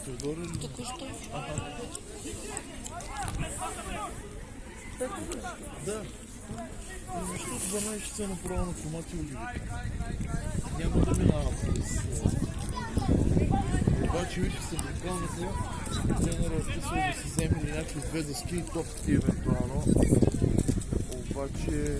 Теодор или? Току-що. Да. Защото 12 часа направо на комати оливи. Няма да минава през... Обаче вика се брикалника, тренера е писал да си вземе някакви две дъски и топки евентуално. Обаче...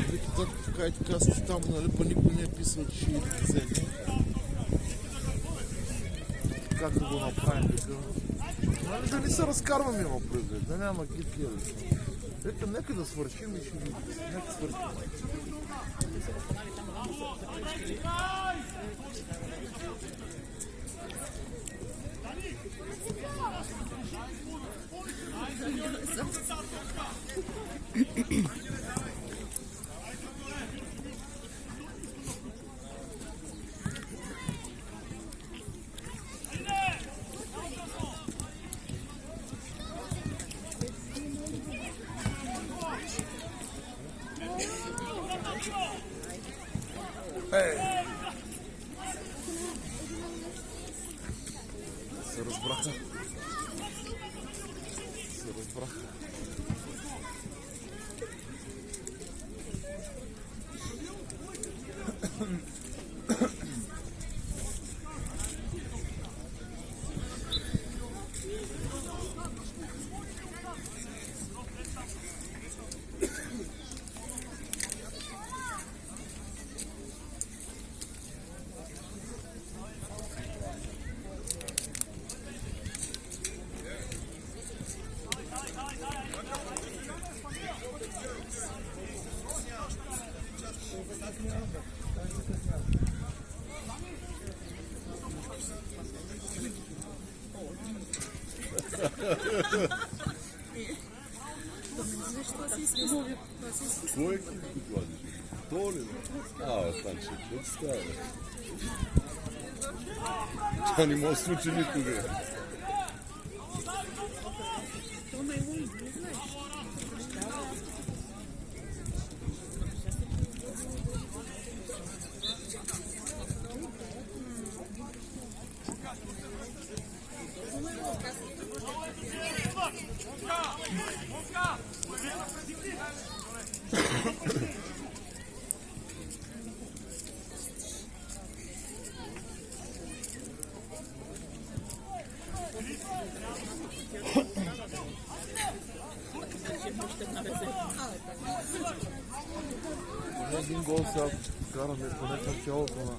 Вика така и така сте там, нали, па никой не е писал, че ще ги вземе. Как да го направим, вика. Нали да не се разкарваме има предвид, да няма гидки или. Вика, нека да свършим и ще видим. Нека свършим. Се разбраха. Твой екип докладиш? То ли? Станче, какво ти става? Това не може да се случи никога. Един гол сега караме поне в началото на...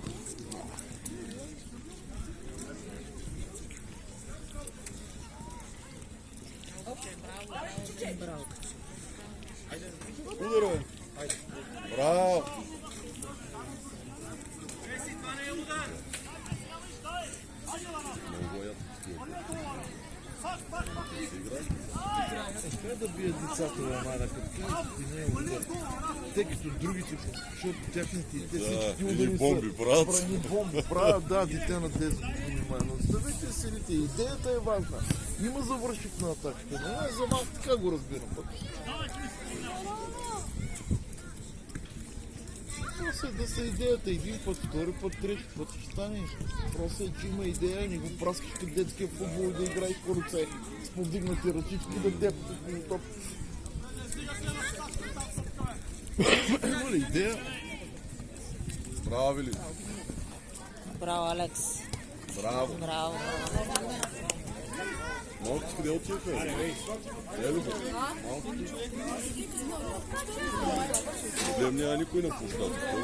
Браво. Удар, бе! Браво! Много ят такива. Трябва да бият децата в майна, като кажат, и не е удар. Те като другите, защото тяхните и те всички удари бомби правят. Брани бомби правят, да, дете на 10 години май. Но оставете селите, идеята е важна. Има завършик на атаката, но не за малко така го разбирам пък. Просто е да са идеята, един път, втори път, трети път ще стане. Просто е, че има идея, не го праскаш като детския футбол и да играеш по ръце с повдигнати ръчички да депате по топ. Има ли идея? Браво ли? Браво, Алекс. Браво! Браво. Малко къде отиваха? Е ли бе? Малко ти? Гледам няма никой на площадка.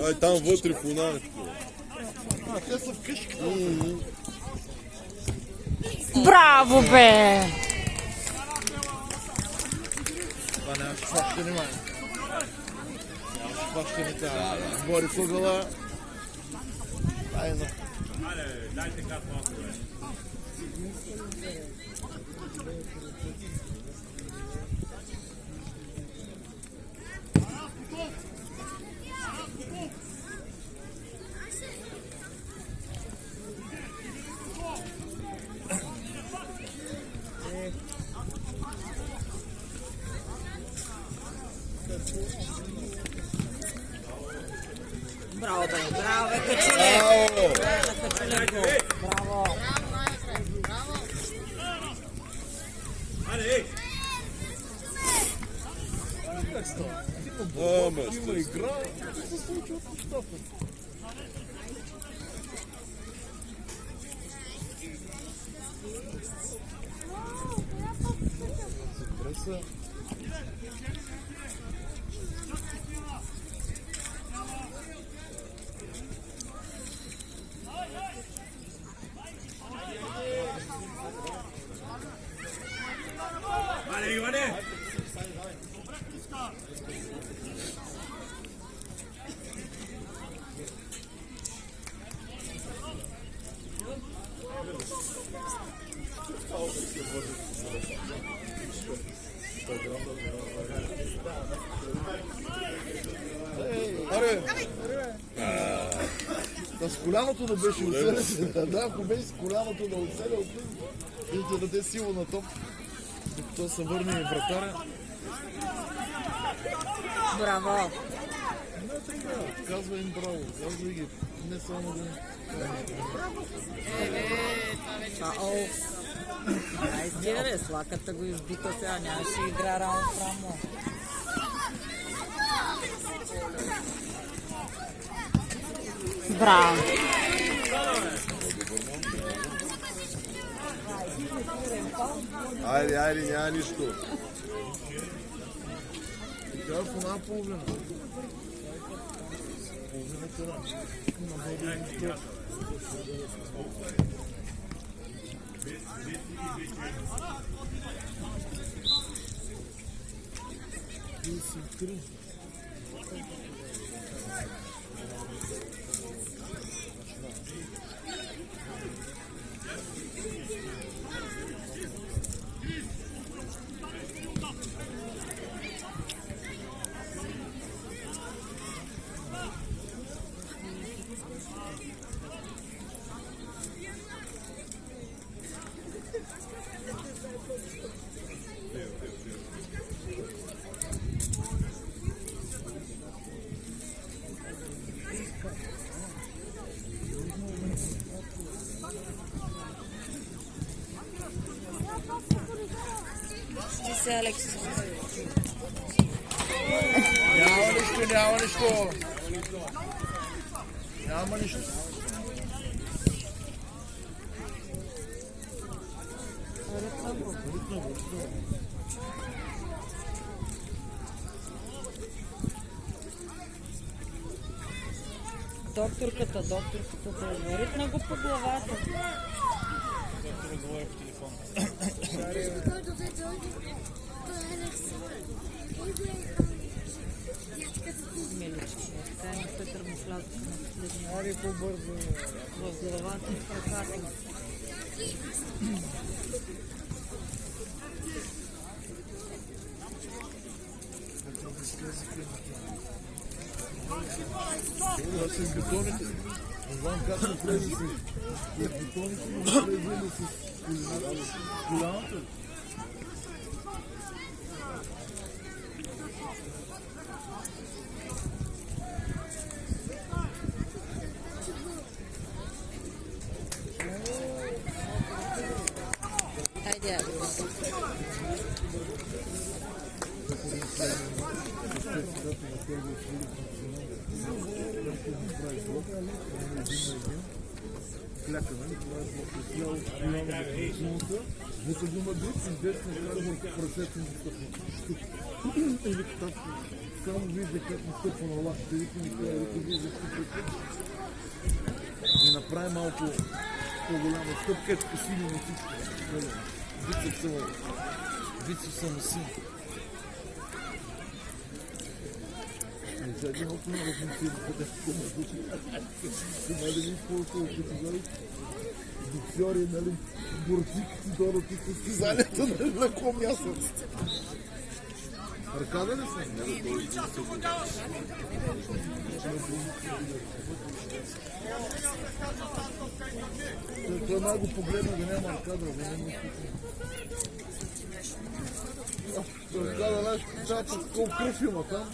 Ай, там вътре в унането. Те са вкъщи. Браво, бе! Това нямаше фащане, май. Нямаше фащане тя. Сбори в ъгъла. Ай, за... Дайте кап малко, бе. Браво, бе. Браво, бе, Качулев. Браво! На Качулев гол. Браво. Allez, Има игра, какво се случва в нещата? Преса. allez, allez. Аре! Да, с коляното да беше оцелен. Да, ако беше с коляното да оцелен, и да даде сила на топ. Докато се върне и вратаря. Браво. Не така, казва им браво, казва ги. Не само да... Ау. Ай, стига, слаката го избита сега, нямаше игра рамо в рамо. Браво. Айде, няма нищо. Тя е в една половина. Половината да. Ти се, Алекс. Няма нищо, няма нищо. Няма нищо. Докторката да ритна го по главата. Милички, така на Петър му слязка на последния. Ари по-бързо. В главата и в ръката. Да с бетоните. Не знам как се влезе с бетоните, но се влезе с коляната. Хайде, Кляка, нали? Това е по-специално голяма възможността. Нека го има друг издесна как върху пръсете ми стъпна. Или така, само вижда как ми стъпва на лапите. Вика ми това, вика вижда стъпвате. И направи малко по-голяма стъпка, ето посили на всичко. Бицепса му си. Не сега един малко много функции, къде ще ме души. Сега да видиш колко категории. Боксери, нали, борци, долу тук с състезанието, нали, на кого място. Ръка да ли са? Той много погледна да няма ръка да не той каза, знаеш, колко кръв има там.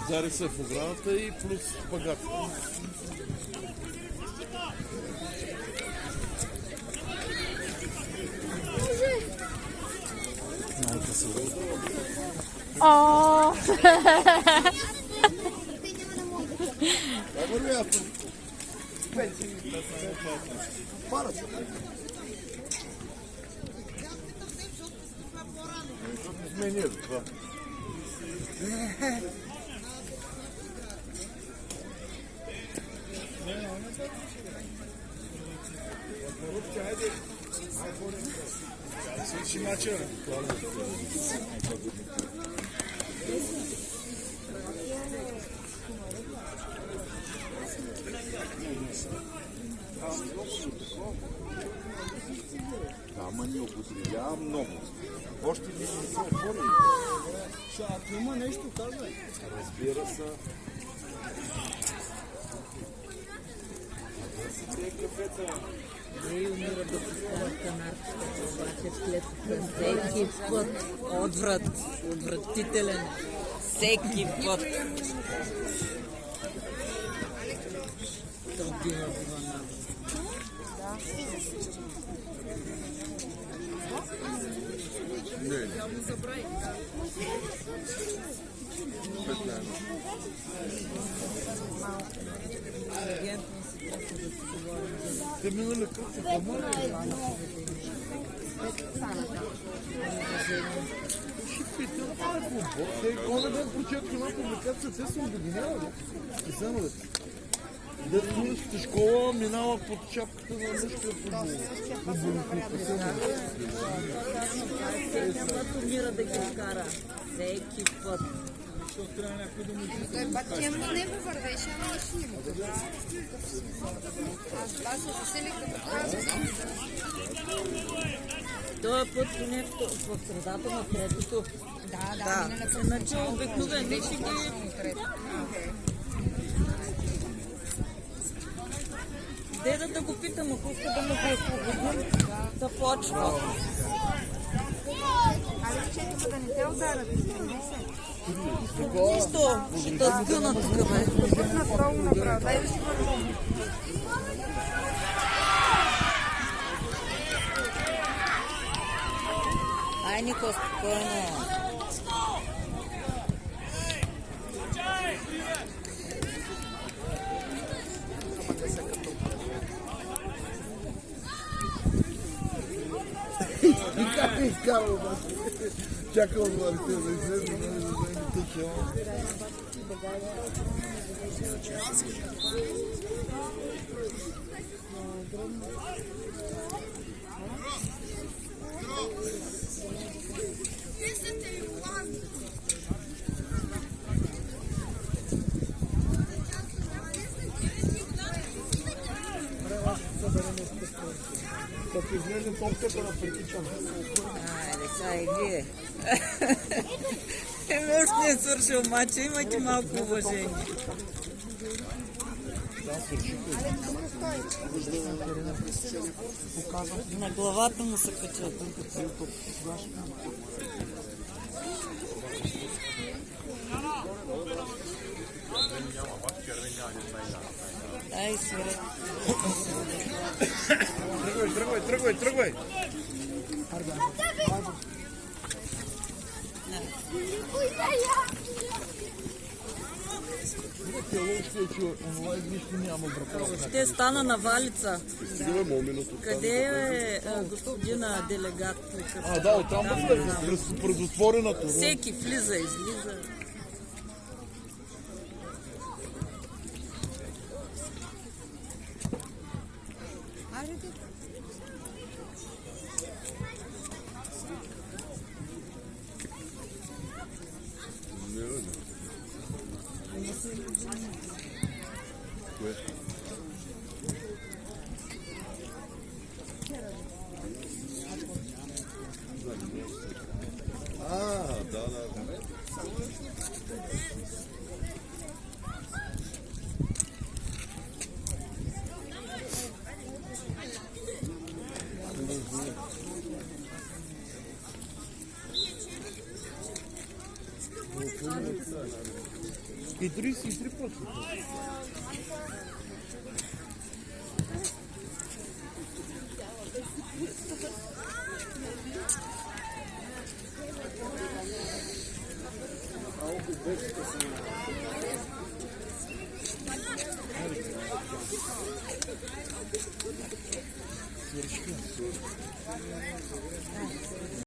Удари се в оградата и плюс шпагат. Майка се О! вероятно. Смени това. Свърши мача. Ама ни употребява много. Още не са отворени. Ако има нещо, казвай. Разбира се. Не умира да поставят канарчета, обаче в клетката всеки път отвратителен. Всеки път. Трудина звъна. Те минали къщи, помоля. Коня ден прочетох една публикация, те са обединявали. Писановете. Детската школа минава под шапката на мъжкия футбол. Всеки път умира да ги вкара. Всеки път. Той бачем с него вървеше, ама нищо не му каза. Аз се заселих като каза. Този път поне в средата на третото. Да, Иначе обикновено ще ги... Деда да го питам, ако иска да му го освободим, да почва. Абе, чето да не те ударят. Нищо, ще те сгъна тук, бе. Направо направо, дай да си вървам. Ай, Нико, спокойно. И как е изкарал, обаче? Чакал отварите да излезе, да вземе тъча. Като излезе топката на притичане. Айде, сега и вие. Още не е свършил матча, имайте малко уважение. На главата му се качат. Ай, свирай. Тръгвай! Онова игрище няма брата. Ще стана на валица. Стига моминото. Къде е господина делегат? Да, оттам през отворената. Всеки влиза, излиза. Да. И 33 почнаха.